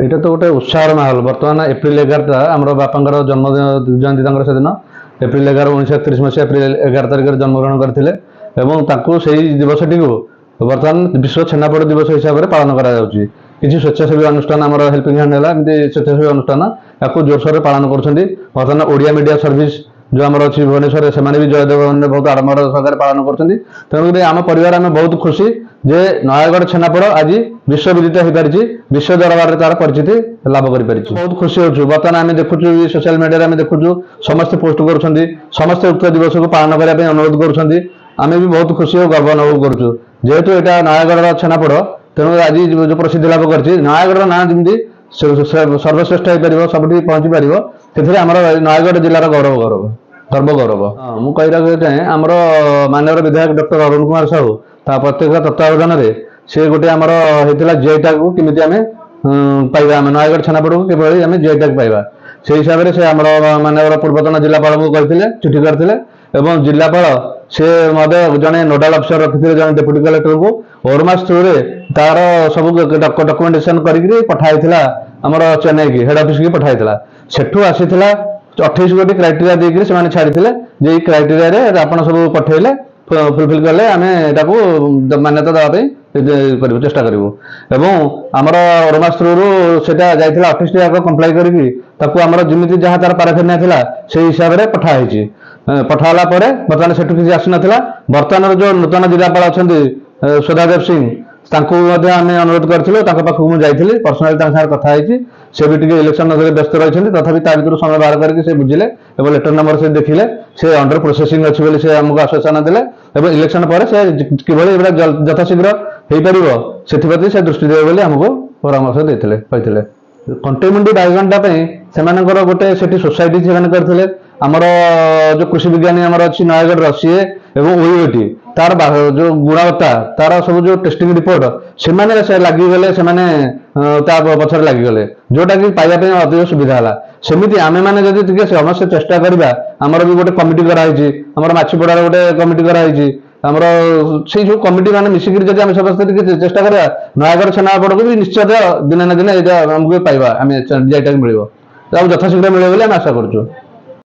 এটা তো গোটে ଉତ୍ସାହର ମାହୋଲ। ବର୍ତ୍ତମାନ ଏପ୍ରିଲ 11 ଆମର ବାପାଙ୍କର ଜନ୍ମ ଜୟନ୍ତୀ ତାଙ୍କର ସେଦିନ ଏପ୍ରିଲ 11 1931 ମସିହା ଏପ୍ରିଲ 11 ତାରିଖରେ ଜନ୍ମଗ୍ରହଣ କରିଥିଲେ ଏବଂ ତାଙ୍କୁ ସେଇ ଦିବସଟିକୁ ବର୍ତ୍ତମାନ ବିଶ୍ୱ ଛେନାପୋଡ଼ ଦିବସ ହିସାବରେ ପାଳନ କରାଯାଉଛି। କିଛି ସ୍ୱେଚ୍ଛାସେବୀ ଅନୁଷ୍ଠାନ ଆମର ହେଲ୍ପିଂ ହ୍ୟାଣ୍ଡ ହେଲା ଏମିତି ସ୍ୱେଚ୍ଛାସେବୀ ଅନୁଷ୍ଠାନ ୟାକୁ ଜୋରସୋରରେ ପାଳନ କରୁଛନ୍ତି। ବର୍ତ୍ତମାନ ଓଡ଼ିଆ ମିଡ଼ିଆ ସର୍ଭିସ जो आम अच्छी भुवनेश्वर से जयदेव भवन बहुत आडम्बर सहकार पालन कर तेणुक आम परिवार आम बहुत खुशी जे नयागढ़ छेनापोड़ आज विश्वविदित हो पारी विश्व दरबार तार परिचिति लाभ कर बहुत खुशी हो। बर्तमान आम देखु सोशल मीडिया देखु समस्ते पोस्ट कर समस्ते उक्त दिवस को पालन करने अनुरोध कर भी बहुत खुशी और गर्व अनुभव करुँ जेहेतु यहाँ नयागढ़ छेनापोड़ तेणु आज जो प्रसिद्धि लाभ कर नयागढ़ ना जमी सर्वश्रेष्ठ हो पार सब पहुंची पार से आम नयागढ़ जिलार गौरव गौरव गर्व गौरव। मुझे कहना चाहे आमर माननीय विधायक डॉक्टर अरुण कुमार साहू प्रत्येक तत्वावधान में सी गोटे आमर होता जीआई टैग को किमिति आम पाइबा आम नयागढ़ छेनापोड़ को किभली आम जीआई टैग पाइबा से हिसाब से आमर माननीय पूर्वतन जिलापाल को कहते चिठी करते एवं जिलापाल से जड़े नोडाल अफिसर रखी जड़े डेप्यूटी कलेक्टर को ओरमास थ्रू तार सब डॉक्यूमेंटेशन करके पठाई आमर चेन्नई की हेड ऑफिस की पठाई सेठू आसीला 28 गोटी क्राइटेरिया देकर से छाड़ी क्राइटेरिया आप सब पठेले फुलफिल कले आम मान्यता देवाई चेष्टा करूँ एवं आमर ओरमास थ्रू से जाता 28 जाक कम्प्लाई करके जमी जहाँ तार पाराफेरनिया था से हिसाब से पठाई पठाला बर्तमान से किसी आसी नाला बर्तमान जो नूतन जिलापाल अच्छा सुधादेव सिंह आम अनुरोध करूँ पाखक मुझे पर्सनाली कथी से भी इलेक्शन व्यस्त रही तथापि भर समय बाहर करके बुझिले लेटर नंबर से देखिले से अंडर प्रोसेसिंग अच्छी से आमको आश्वासन देते इलेक्शन पर से किभली यथाशीघ्र हो पार से दृष्टि देवे आमको परामर्श देते कहते कंटेमुंडी बाईगंटा से गोटे सोसाइटी से करते आमर जो कृषि विज्ञानी आमर अच्छी नयागढ़ सी एवं ओईओटी तार जो गुणवत्ता तार सब जो टेस्टिंग रिपोर्ट से लगिगले से पचर लगिगले जोटा कि पाइबापी अधिक सुविधा है सेमती आम मैंने जब समस्त चेष्टा करवा आमर भी गोटे कमिटी कराई आमर माछीपड़ार गोटे कमिटी कराई आमर से जो कमिटी मैंने मिसिक समस्त चेष्टा करा नयागढ़ छेनापोड़ को भी निश्चित दिन ना दिन यहाँ आमको पाइबा आम जीआई टैग मिल यथाशीघ्र मिले आशा करूँ।